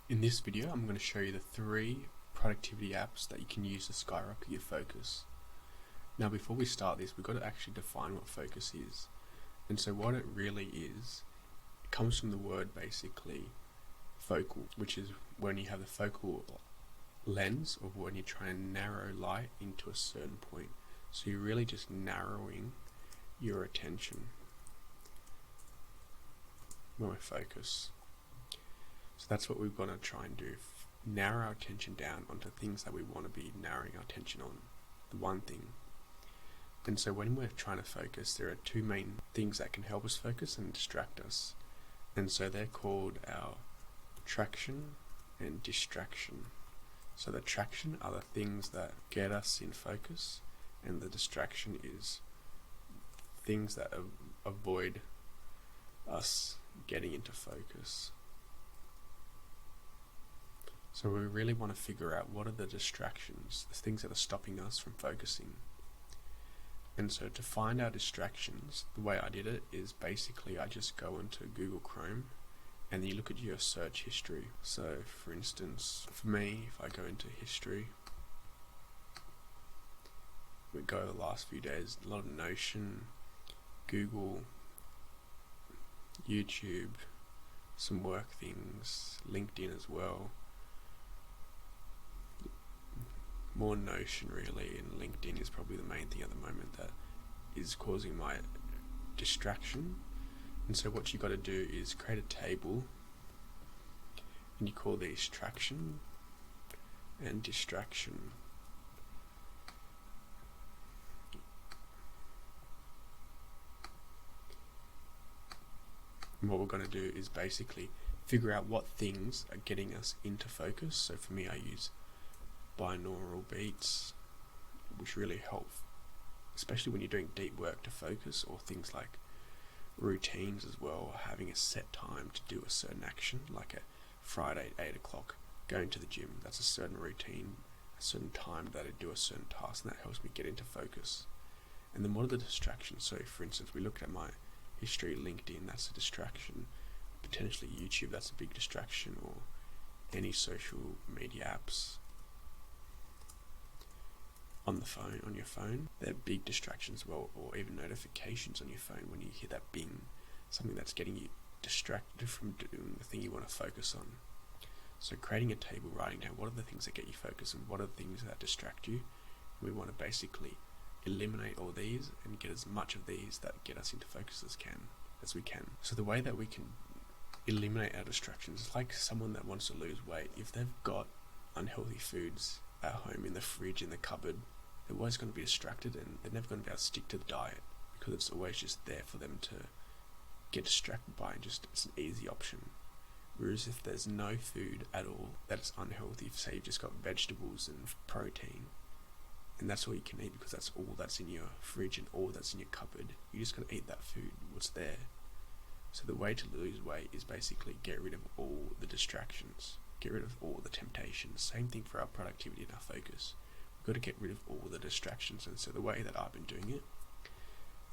In this video, I'm going to show you the 3 productivity apps that you can use to skyrocket your focus. Now before we start this, we've got to actually define what focus is. And so what it really is, it comes from the word basically focal, which is when you have the focal lens, or when you try and narrow light into a certain point. So you're really just narrowing your attention when we focus. So that's what we've got to try and do, narrow our attention down onto things that we want to be narrowing our attention on, the one thing. And so when we're trying to focus, there are 2 main things that can help us focus and distract us. And so they're called our traction and distraction. So the traction are the things that get us in focus, and the distraction is things that avoid us getting into focus. So we really want to figure out what are the distractions, the things that are stopping us from focusing. And so to find our distractions, the way I did it is basically I just go into Google Chrome and then you look at your search history. So for instance, for me, if I go into history, we go the last few days, a lot of Notion, Google, YouTube, some work things, LinkedIn as well. More Notion really, and LinkedIn is probably the main thing at the moment that is causing my distraction. And so what you got to do is create a table, and you call these traction and distraction. And what we're going to do is basically figure out what things are getting us into focus. So for me, I use binaural beats, which really help, especially when you're doing deep work to focus, or things like routines as well, having a set time to do a certain action, like a Friday at 8 o'clock, going to the gym. That's a certain routine, a certain time that I do a certain task, and that helps me get into focus. And then what are the distractions? So for instance, we look at my history, LinkedIn, that's a distraction. Potentially YouTube, that's a big distraction, or any social media apps on the phone, on your phone, they're big distractions as well, or even notifications on your phone when you hear that bing, something that's getting you distracted from doing the thing you want to focus on. So creating a table, writing down what are the things that get you focused and what are the things that distract you. We want to basically eliminate all these and get as much of these that get us into focus as we can. So the way that we can eliminate our distractions is like someone that wants to lose weight. If they've got unhealthy foods at home in the fridge, in the cupboard, they're always going to be distracted, and they're never going to be able to stick to the diet because it's always just there for them to get distracted by, and just it's an easy option. Whereas if there's no food at all that is unhealthy, say you've just got vegetables and protein, and that's all you can eat because that's all that's in your fridge and all that's in your cupboard, you're just going to eat that food, what's there. So the way to lose weight is basically get rid of all the distractions, get rid of all the temptations. Same thing for our productivity and our focus. We've got to get rid of all the distractions. And so the way that I've been doing it,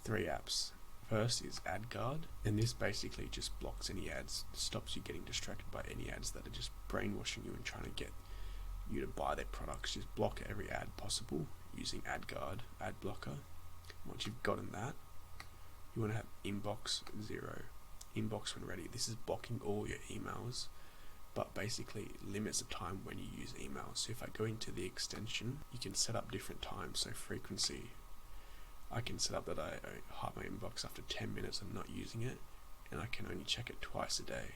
3 apps. First is AdGuard, and this basically just blocks any ads, stops you getting distracted by any ads that are just brainwashing you and trying to get you to buy their products. Just block every ad possible using AdGuard, ad blocker. Once you've gotten that, you want to have inbox 0, inbox when ready. This is blocking all your emails, but basically limits the time when you use emails. So if I go into the extension, you can set up different times. So frequency, I can set up that I hide my inbox after 10 minutes of not using it, and I can only check it twice a day.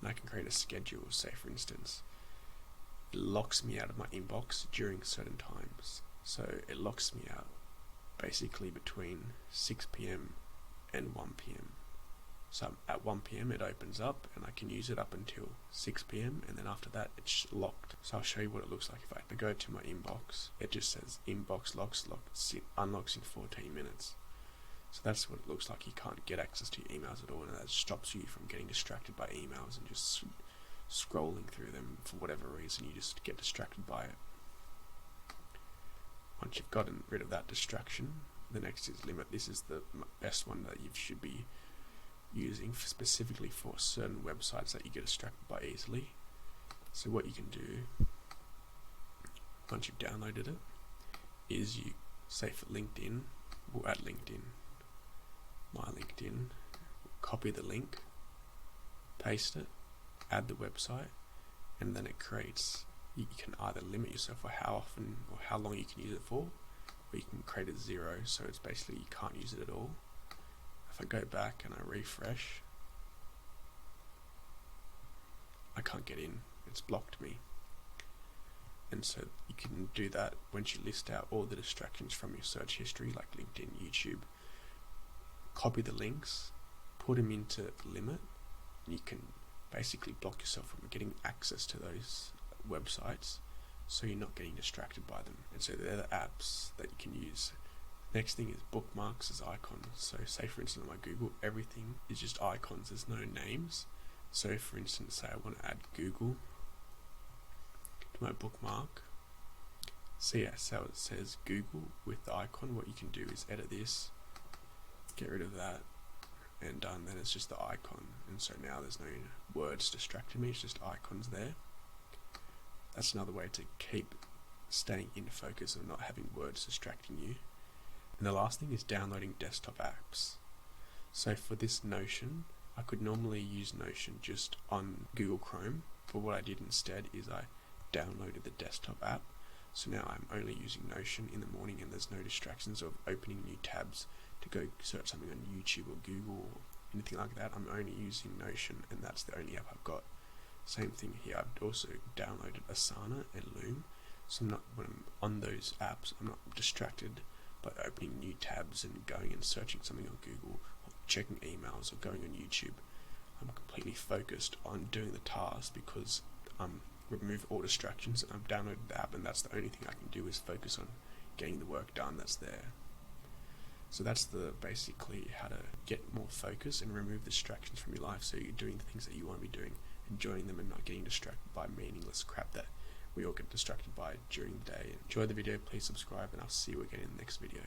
And I can create a schedule. Say for instance, it locks me out of my inbox during certain times. So it locks me out basically between 6 p.m. and 1 p.m. So at 1 p.m. it opens up, and I can use it up until 6 p.m. and then after that it's locked. So I'll show you what it looks like. If I go to my inbox, it just says inbox locks, unlocks in 14 minutes. So that's what it looks like. You can't get access to your emails at all, and that stops you from getting distracted by emails and just scrolling through them for whatever reason. You just get distracted by it. Once you've gotten rid of that distraction, the next is limit. This is the best one that you should be using specifically for certain websites that you get distracted by easily. So what you can do once you've downloaded it is you say for LinkedIn, we'll add LinkedIn, my LinkedIn, copy the link, paste it, add the website, and then it creates, you can either limit yourself for how often or how long you can use it for, or you can create a 0, so it's basically you can't use it at all. If I go back and I refresh, I can't get in, it's blocked me. And so you can do that once you list out all the distractions from your search history, like LinkedIn, YouTube. Copy the links, put them into limit, and you can basically block yourself from getting access to those websites, so you're not getting distracted by them. And so they're the apps that you can use. Next thing is bookmarks as icons. So say for instance on my Google, everything is just icons, there's no names. So for instance, say I want to add Google to my bookmark. See how it says Google with the icon. What you can do is edit this, get rid of that, and done. Then it's just the icon, and so now there's no words distracting me, it's just icons there. That's another way to keep staying in focus and not having words distracting you. And the last thing is downloading desktop apps. So for this Notion, I could normally use Notion just on Google Chrome, but what I did instead is I downloaded the desktop app. So now I'm only using Notion in the morning, and there's no distractions of opening new tabs to go search something on YouTube or Google or anything like that. I'm only using Notion, and that's the only app I've got. Same thing here, I've also downloaded Asana and Loom, so when I'm on those apps, I'm not distracted by opening new tabs and going and searching something on Google or checking emails or going on YouTube. I'm completely focused on doing the task because remove all distractions. I've downloaded the app, and that's the only thing I can do is focus on getting the work done that's there. So that's basically how to get more focus and remove distractions from your life, so you're doing the things that you want to be doing, enjoying them, and not getting distracted by meaningless crap that we all get distracted by during the day. Enjoy the video, please subscribe, and I'll see you again in the next video.